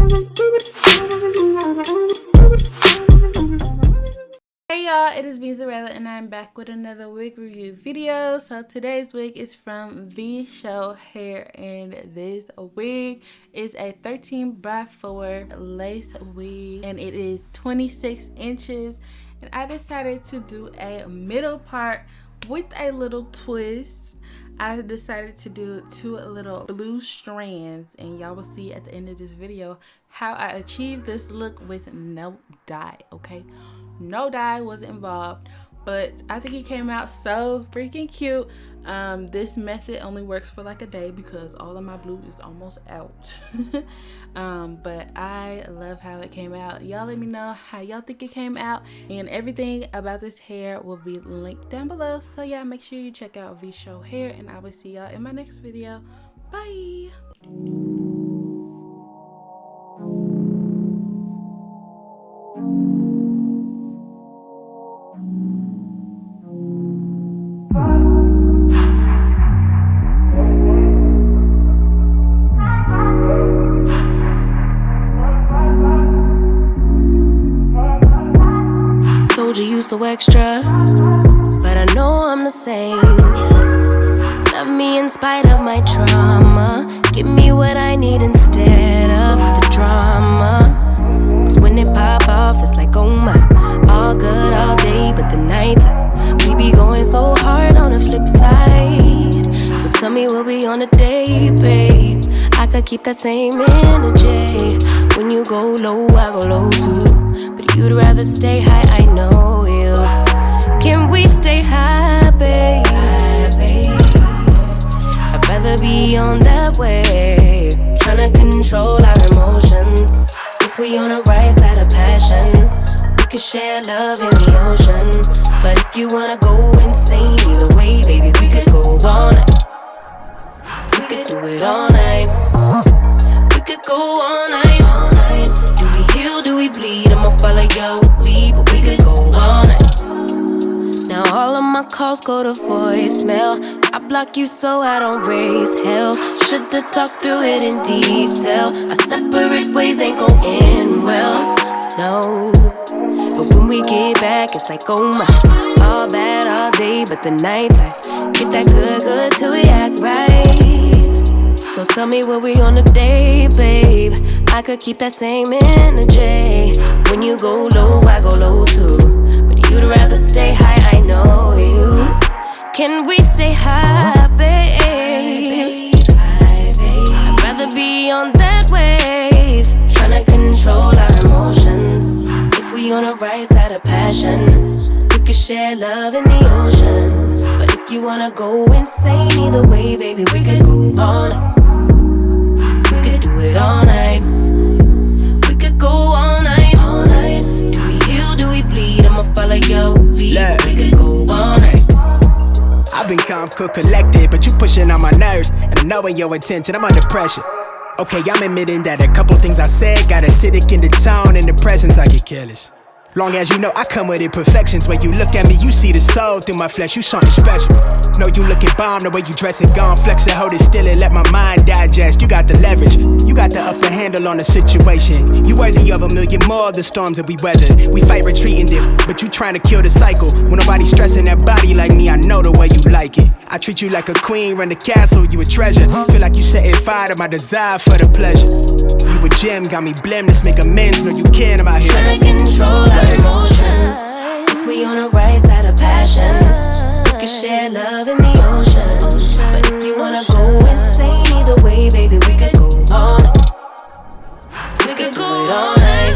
Hey y'all, it is Xureila and I'm back with another wig review video. So today's wig is from Vshow Hair, and this wig is a 13x4 lace wig and it is 26 inches. And I decided to do a middle part with a little twist. I decided to do two little blue strands, and y'all will see at the end of this video how I achieved this look with no dye, okay? No dye was involved, but I think it came out so freaking cute. This method only works for like a day because all of my blue is almost out. But I love how it came out. Y'all let me know how y'all think it came out, and everything about this hair will be linked down below. So yeah, make sure you check out Vshow Hair, and I will see y'all in my next video. Bye. Told you so extra, but I know I'm the same. Love me in spite of my trauma. Give me what I need instead of the drama. Cause when it pop off, it's like, oh my. All good all day, but the night we be going so hard on the flip side. So tell me what we on a day, babe. I could keep that same energy. When you go low, I go low too. But you'd rather stay high, I know you. Can we stay high, babe? I'd rather be on that wave, tryna control our emotions. If we on the right side of passion, we could share love in the ocean. But if you wanna go insane either way, baby, we could go all night. We could do it all night. We could go all night, all night. Do we heal, do we bleed? I'ma follow your lead, but we could go all night. Now all of my calls go to voicemail. I block you so I don't raise hell. Should've talked through it in detail. Our separate ways ain't gon' end well, no. But when we get back, it's like, oh my. All bad all day, but the night I get that good till we act right. So tell me what we on a day, babe. I could keep that same energy. When you go low, I go low too. But you'd rather stay high, I know you. Can we stay high, babe? I'd rather be on that wave, tryna control our emotions. If we on the right side of passion, we could share love in the ocean. But if you wanna go insane either way, baby, we could go all night. We could do it all night. We could go all night, all night. Do we heal, do we bleed? I'ma follow your lead. We could go all night. I've been calm, cool, collected, but you pushing on my nerves, and I know in your intention, I'm under pressure. Okay, I'm admitting that a couple things I said got acidic in the tone, in the presence I get careless. Long as you know I come with imperfections. When you look at me, you see the soul through my flesh, you something special. Know you looking bomb, the way you dress it, gone flex it, hold it still and let my mind digest. You got the leverage, you got the upper handle on the situation. You worthy of a million more of the storms that we weathered. We fight retreating this, but you trying to kill the cycle. When nobody's stressing that body like me, I know the way you like it. I treat you like a queen, run the castle, you a treasure. Feel like you setting fire to my desire for the pleasure. You a gem, got me blameless, make amends, know you can, I'm out here trying to control our emotions. If we on the right side of passion, we can share love in the ocean. But if you wanna go insane either way, baby, we could go all night. We could go all night.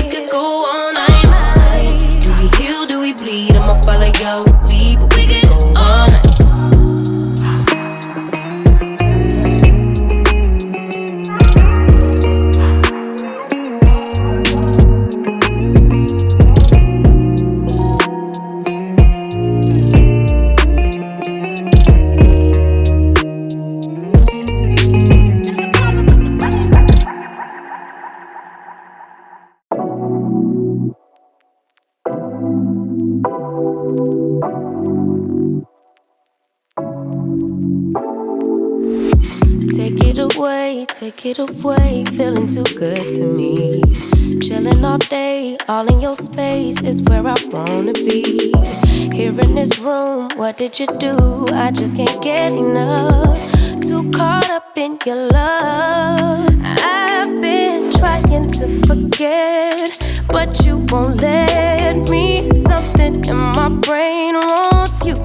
We could go all night. Do we heal, do we bleed? I'ma follow your lead, but we could go all night. take it away, feeling too good to me. Chilling all day, all in your space is where I wanna be. Here in this room, what did you do? I just can't get enough. Too caught up in your love. I've been trying to forget, but you won't let me. Something in my brain wants you.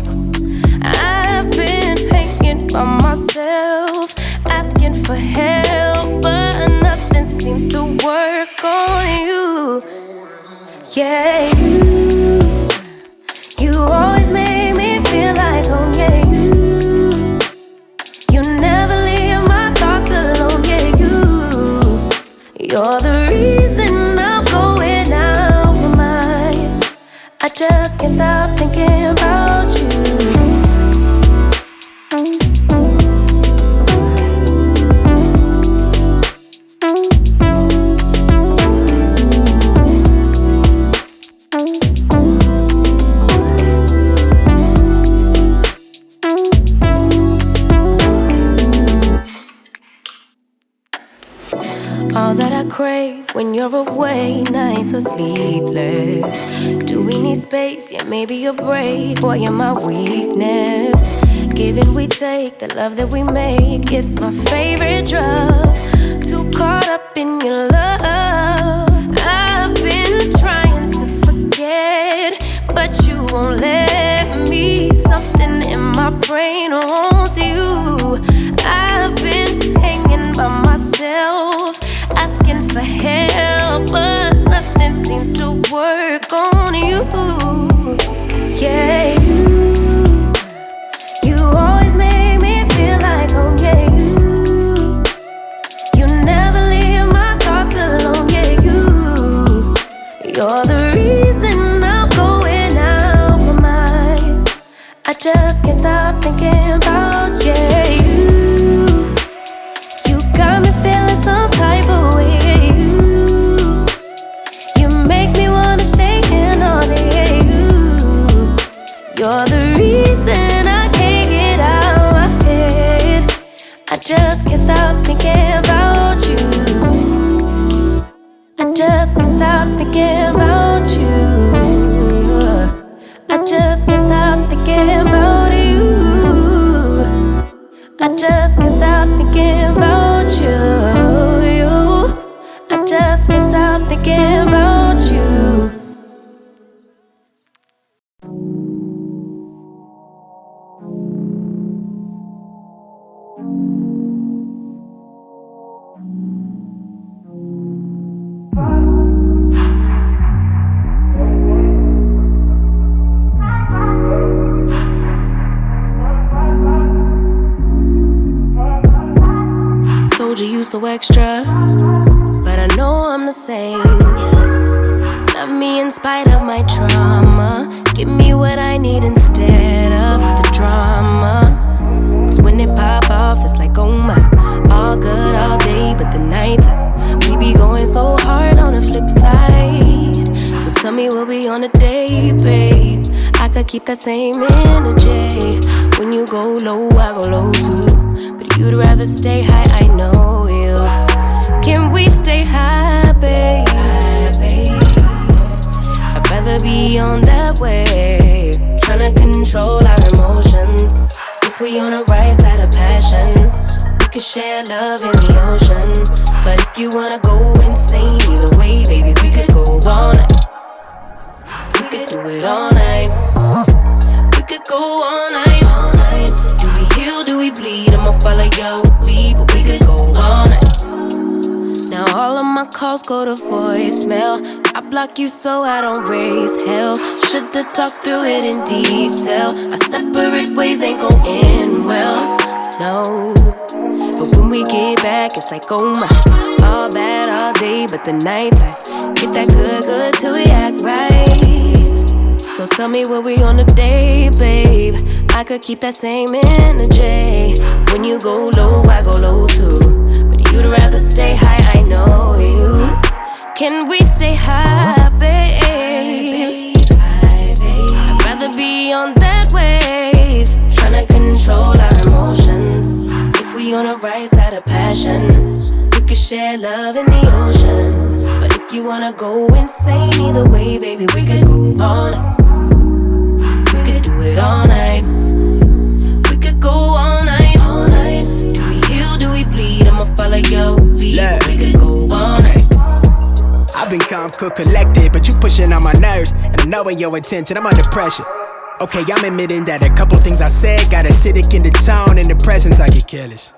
I've been hanging by myself, asking for help, but nothing seems to work on you. Yeah, you always make me feel like, oh yeah, you never leave my thoughts alone, yeah, you're the reason I'm going out my mind. I just can't stop thinking about you. All that I crave when you're away, nights are sleepless. Do we need space? Yeah, maybe a break. Boy, you're my weakness. Give and we take, the love that we make, it's my favorite drug. Too caught up in your love. I've been trying to forget, but you won't let me. Something in my brain wants you. I've been hanging by myself, asking for help, but nothing seems to work on you. Yeah, you always make me feel like, oh yeah, you never leave my thoughts alone, yeah, you're the reason I'm going out my mind. I just can't stop thinking about, yeah, you got me feeling some type of way. You make me wanna stay in all day. You're the reason I can't get out my head. I just can't stop thinking about you. I just can't stop thinking about you. I just can't stop thinking about you. I just can't stop thinking about you. I just can't stop thinking about you. Told you so extra, but I know I'm the same. Love me in spite of my trauma. Give me what I need instead of the drama. Cause when it pop off, it's like, oh my. All good all day, but the night we be going so hard on the flip side. So tell me what we on a day, babe. I could keep that same energy. When you go low, I go low too. But you'd rather stay high, I know you. Can we stay high, babe? I'd rather be on that wave, tryna control our emotions. If we on the right side of passion, we could share love in the ocean. But if you wanna go insane either way, baby, we could go all night. We could do it all night. We could go all night, all night. Do we heal, do we bleed? I'ma follow your lead, but we could go all night. Now all of my calls go to voicemail. I block you so I don't raise hell. Should've talked through it in detail. Our separate ways ain't gon' end well, no. But when we get back, it's like, oh my. All bad all day, but the night I get that good till we act right. So tell me what we on a day, babe. I could keep that same energy. When you go low, I go low too. But you'd rather stay high, I know you. Can we stay high, babe? I'd rather be on that wave, tryna control our emotions. If we on the right side out of passion. We could share love in the ocean. But if you wanna go insane either way, baby, we could go on. We could do it all night. We could go all night, all night. Do we heal, do we bleed? I'ma follow your lead. Look. We could go on. Okay. I've been calm, cool, collected, but you pushing on my nerves, and I know in your intention, I'm under pressure. Okay, I'm admitting that a couple things I said got acidic in the tone, in the presence I get careless.